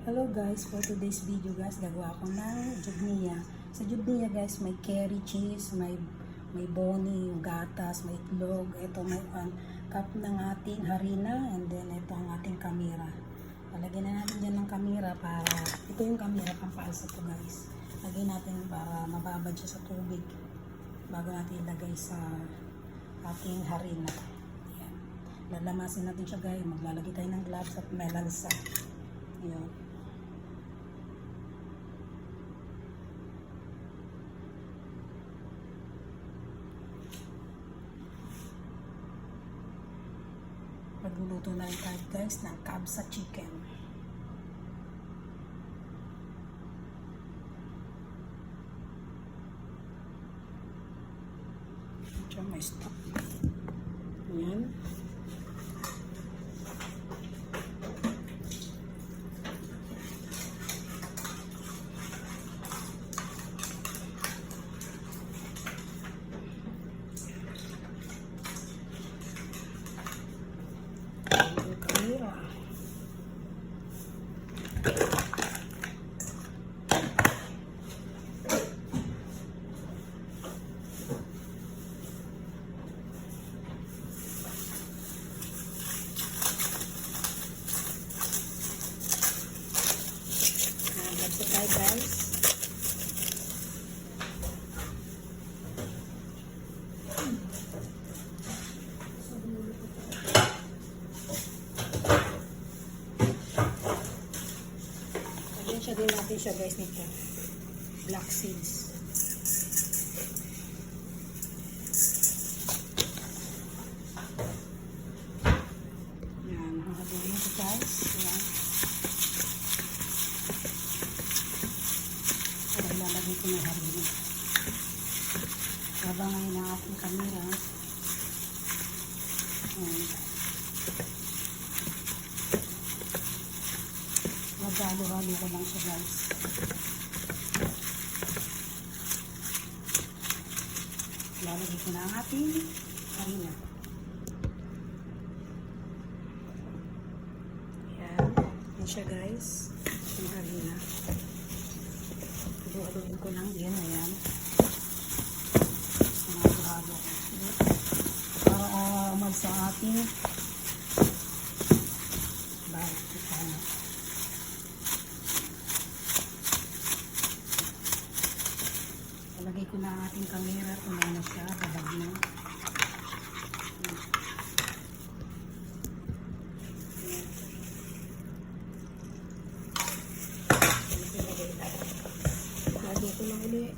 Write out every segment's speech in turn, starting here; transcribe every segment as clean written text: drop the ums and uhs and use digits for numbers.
Hello guys, for today's video guys, gagawa ko ng jugniya. Sa jugniya guys, may curry cheese, may boni, gatas, may itlog. Ito may 1 cup ng ating harina, and then ito ang ating kamera. Palagyan na natin dyan ng kamera para, ito yung kamera pampalsa to guys. Lagyan natin para mababad siya sa tubig bago natin ilagay sa ating harina. Ayan. Lalamasin natin siya guys, maglalagay tayo ng gloves at may lansa. Ayan. Magluluto na rin tayo guys ng kabsa chicken. Ito may stock. Ayan. Ito tayo guys. Lagyan siya din natin siya guys nito. Black seeds. Yan, nakakagawin ito guys. Yan. Ilalagay ko na harina. Habang ngayon ang ating kamera. Magalo-halo ko lang siya guys. Ilalagay ko na ang ating harina. Ayan. Yan siya guys. Yung harina. Haluin ko lang yan, ayan. Halo ko. Para umalis ang ating balik kita na. Palagay ko na ang ating kamera kung ano siya, babag na. Lagi ko lang ulit.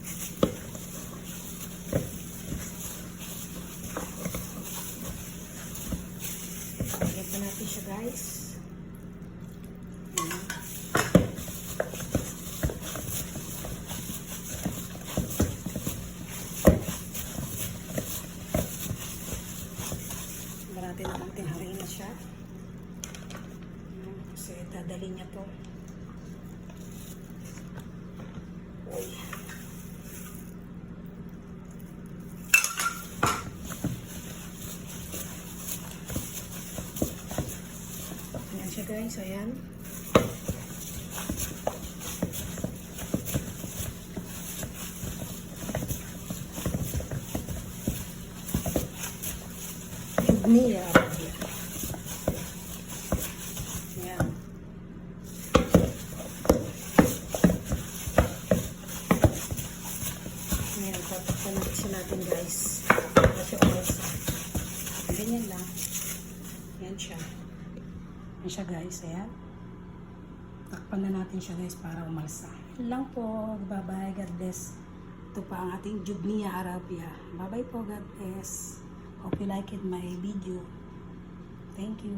Lagyan pa natin siya guys. Marami naman tinharin na siya. Kasi dadali niya to. Ayan siya guys, ayan. Jugniya. Ayan. Ayan, papapanaksin natin guys. Kasi umalsa. Ganyan lang. Ayan siya. Ayan siya guys, ayan. Takpan na natin siya guys para umalsa. Yan lang po. Bye-bye. God bless. Ito pa ang ating Jugniya Arabia. Bye-bye po. God bless. Hope you like it my video. Thank you.